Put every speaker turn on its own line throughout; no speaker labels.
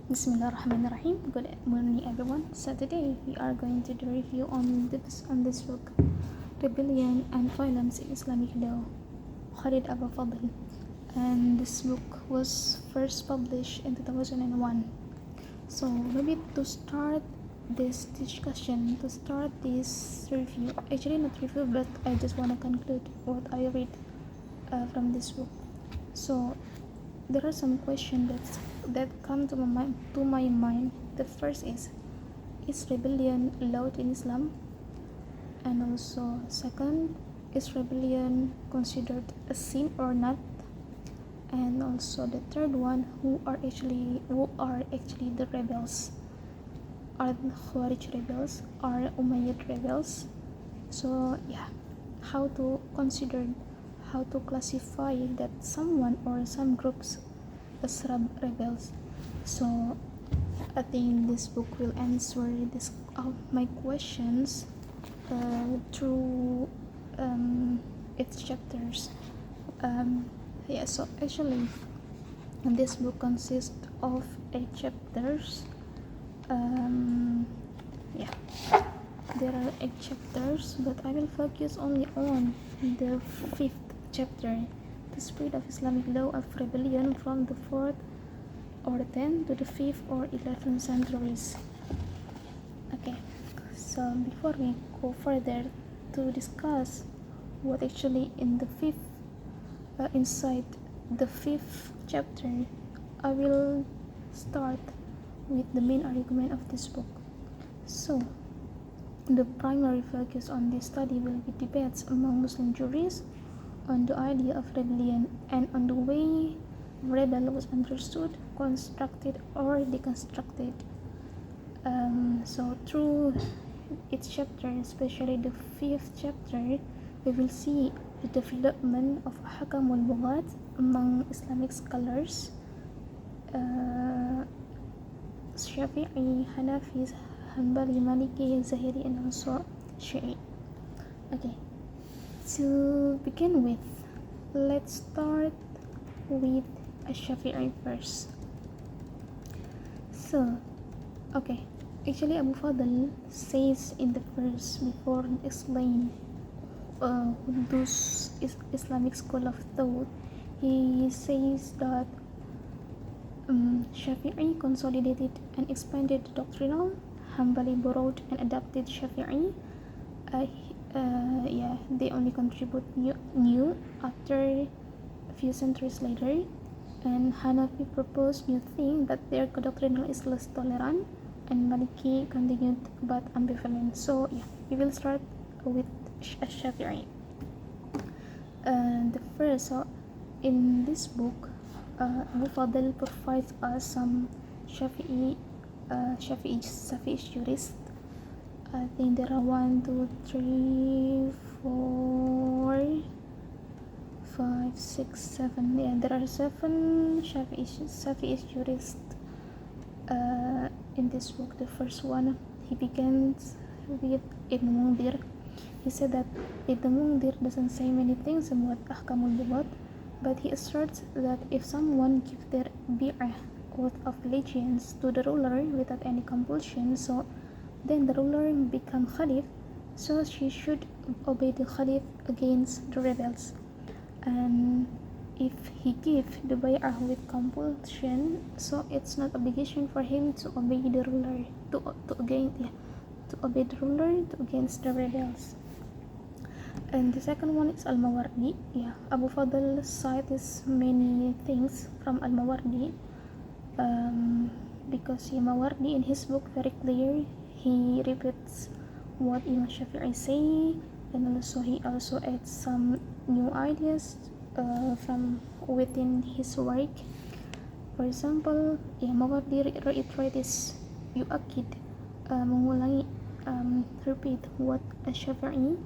Bismillahirrahmanirrahim. Good morning, everyone. So today we are going to do a review on this book, Rebellion and Violence in Islamic Law, Khaled Abou Fadl. And this book was first published in 2001. So maybe to start this discussion, to start this review, actually not review, but I just want to conclude what I read from this book. So there are some questions that come to my mind. The first is rebellion allowed in Islam? And also second, is rebellion considered a sin or not? And also the third one, who are actually the rebels? Are the Khawarij rebels? Are Umayyad rebels? So yeah, how to classify that someone or some groups as rebels. So I think this book will answer my questions through its chapters. So actually this book consists of 8 chapters. There are 8 chapters, but I will focus only on the 5th chapter, the spread of Islamic law of rebellion from the 4th or 10th to the 5th or 11th centuries. Okay, so before we go further to discuss what actually inside the 5th chapter, I will start with the main argument of this book. So the primary focus on this study will be debates among Muslim jurists on the idea of rebellion and on the way rebel was understood, constructed or deconstructed. So through its chapter, especially the 5th chapter, we will see the development of ahkām al-bughat among Islamic scholars, Shafii, Hanafi, Hanbali, Maliki, Zahiri, and also Shi'i. Okay, to begin with, let's start with Shafii first. So, okay, actually Abou Fadl says in the verse before explain those Islamic school of thought, he says that Shafii consolidated and expanded doctrinal, Hanbali borrowed and adapted Shafii. They only contribute new after a few centuries later, and Hanafi proposed new thing, but their doctrinal is less tolerant, and Maliki continued but ambivalent. So yeah, we will start with Shafii. The first, in this book, Abou Fadl provides us some Shafii jurists. I think there are 1, 2, 3, 4, 5, 6, 7. Yeah, there are 7 Shafii jurists in this book. The first one, he begins with Ibn Mundir. He said that Ibn Mundir doesn't say many things about ahkām al-bughat, but he asserts that if someone gives their bi'ah, oath of allegiance, to the ruler without any compulsion, so then the ruler become caliph, so she should obey the caliph against the rebels. And if he give the bay'ah with compulsion, so it's not obligation for him to obey the ruler obey the ruler against the rebels. And the second one is al-Mawardi. Abou Fadl cites many things from al-Mawardi, because Mawardi in his book very clear. He repeats what Imam Shafii say, and also he also adds some new ideas from within his work. For example, Mawardi reiterates mengulangi, repeat what Shafii,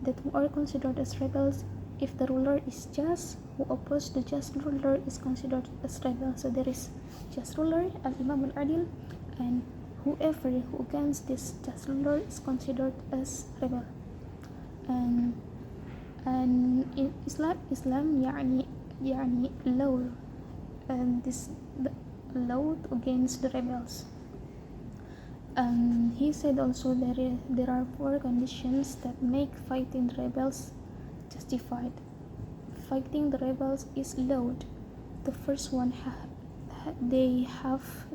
that who are considered as rebels if the ruler is just, who oppose the just ruler is considered as rebel. So there is just ruler, al-Imam al-Adil, and whoever who against this just ruler is considered as rebel. And in Islam يعني law, and this law against the rebels. He said also there are 4 conditions that make fighting the rebels justified. Fighting the rebels is allowed. The first one, the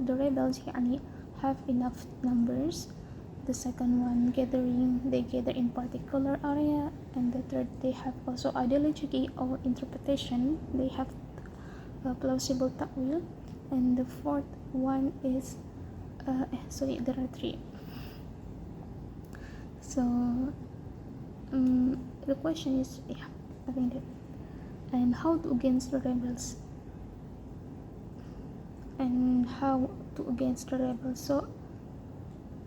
rebels have enough numbers. The second one, they gather in particular area. And the third, they have also ideology or interpretation. They have a plausible ta'wil. And the fourth one is there are 3. So the question is, I think that, and how to against the rebels, so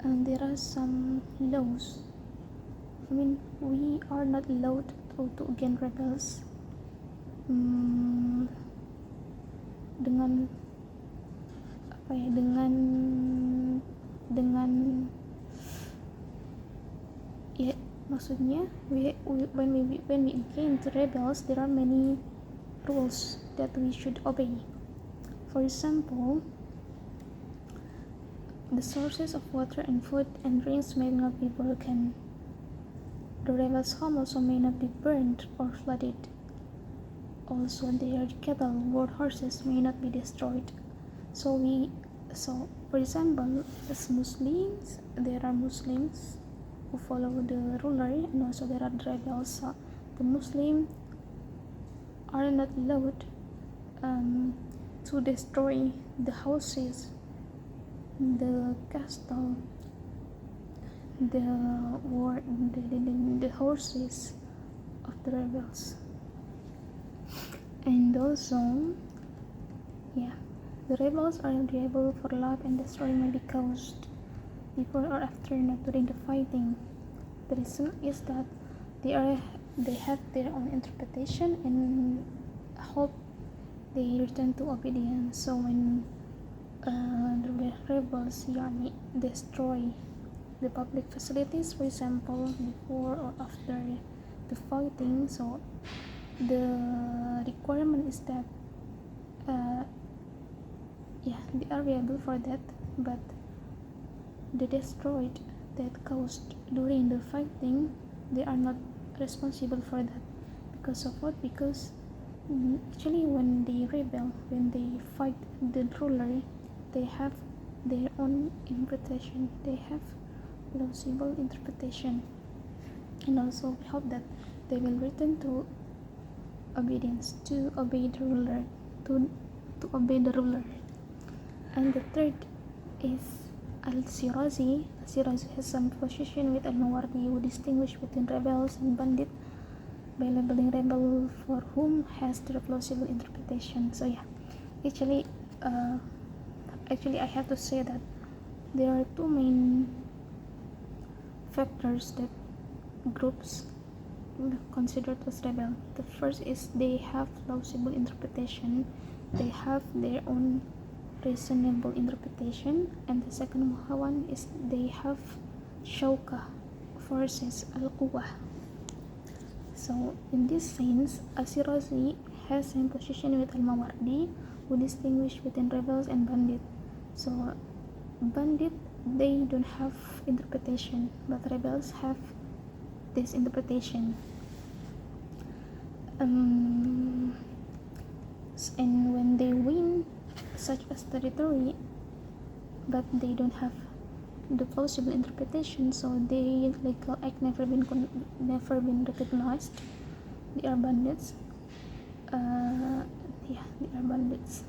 there are some laws. We are not allowed to against rebels dengan maksudnya when we against rebels, there are many rules that we should obey. For example, the sources of water and food and drinks may not be broken. The rebels' home also may not be burned or flooded. Also, their cattle or horses may not be destroyed. So for example, as Muslims, there are Muslims who follow the ruler, and also there are rebels. So the Muslims are not allowed to destroy the houses, the castle, the horses of the rebels. And also, the rebels are liable for loss and destroying may be caused before or after, not during the fighting. The reason is that they have their own interpretation and hope they return to obedience. So when the rebels destroy the public facilities, for example, before or after the fighting, so the requirement is that they are liable for that, but the destroyed that caused during the fighting, they are not responsible for that. Because of what? Because actually when they rebel, when they fight the ruler, they have their own interpretation, they have plausible interpretation, and also we hope that they will return to obedience, to obey the ruler, to obey the ruler. And the third is al-Shirazi. Al-Shirazi has some position with al-Mawardi, who distinguish between rebels and bandits by labeling rebel for whom has the plausible interpretation. So actually I have to say that there are 2 main factors that groups considered as rebel. The first is they have plausible interpretation, they have their own reasonable interpretation, and the second one is they have shauka, forces, al-quwwah. So in this sense, al-Shirazi has same position with al-Mawardi, who distinguish between rebels and bandits. So bandit, they don't have interpretation, but rebels have this interpretation. And when they win such as territory, but they don't have the plausible interpretation, so their legal act never been recognized, they are bandits. They are bandits.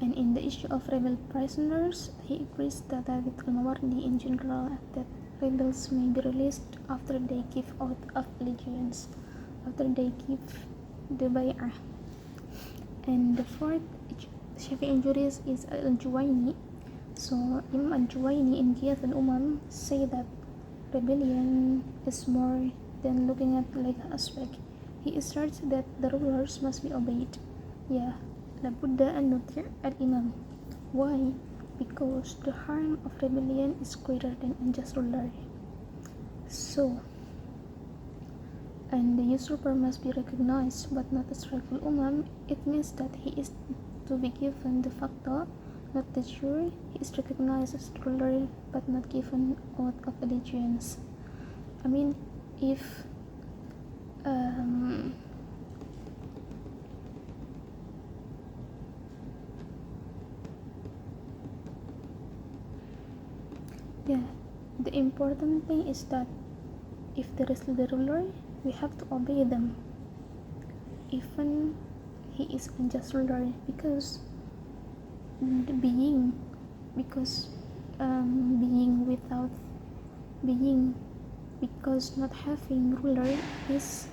And in the issue of rebel prisoners, he agrees that with al-Mawardi in general that rebels may be released after they give oath of allegiance, after they give the bay'ah. And the fourth Shafii jurist is al-Juwayni. So Imam al-Juwayni in Qiyas al-Umam say that rebellion is more than looking at legal aspect. He asserts that the rulers must be obeyed. Labudda an nuti' al-imam. Why? Because the harm of rebellion is greater than unjust ruler. So and the usurper must be recognized but not as rightful Imam. It means that he is to be given de facto, not de jure. He is recognized as ruler but not given oath of allegiance. I mean, if the important thing is that if there is the ruler, we have to obey them, even he is unjust ruler, because being because not having ruler is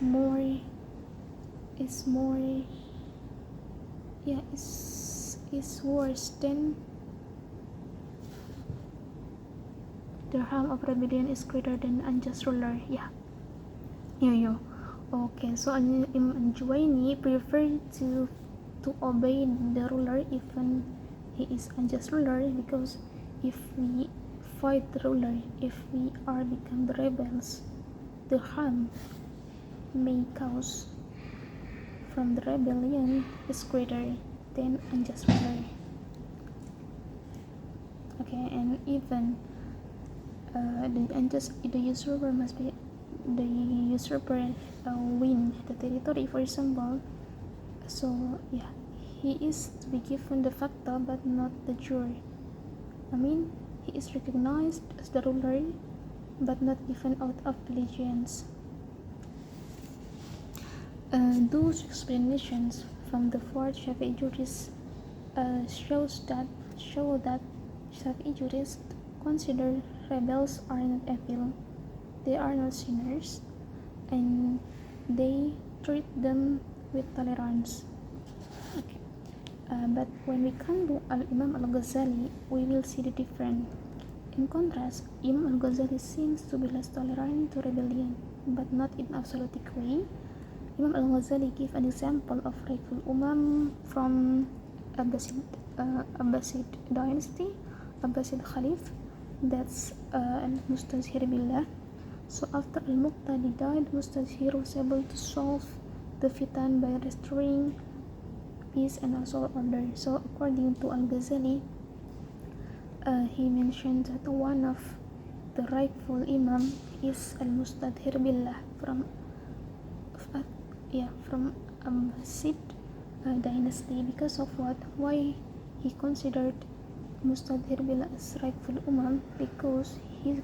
worse than the harm of rebellion is greater than unjust ruler. Okay, so Imam al-Juwayni preferred to obey the ruler even he is unjust ruler, because if we fight the ruler, if we are become the rebels, the harm may cause from the rebellion is greater than unjust ruler. Okay, and even the usurper must be win the territory, for example. So he is to be given de facto but not de jure. I mean, he is recognized as the ruler but not given oath of allegiance. Those explanations from the fourth Shafii jurists show that Shafii jurists consider rebels are not evil, they are not sinners, and they treat them with tolerance. Okay. But when we come to Imam al-Ghazali, we will see the difference. In contrast, Imam al-Ghazali seems to be less tolerant to rebellion, but not in absolutic way. Imam al-Ghazali gives an example of rightful Imam from Abbasid dynasty, Abbasid caliph, that's al-Mustazhir billah. So after al-Muqtadi died, Mustazhir was able to solve the fitan by restoring peace and also order. So according to al-Ghazali, he mentioned that one of the rightful Imam is al-Mustazhir billah from Abbasid dynasty. Because of what? Why he considered Mustazhir billah as rightful Imam? Because he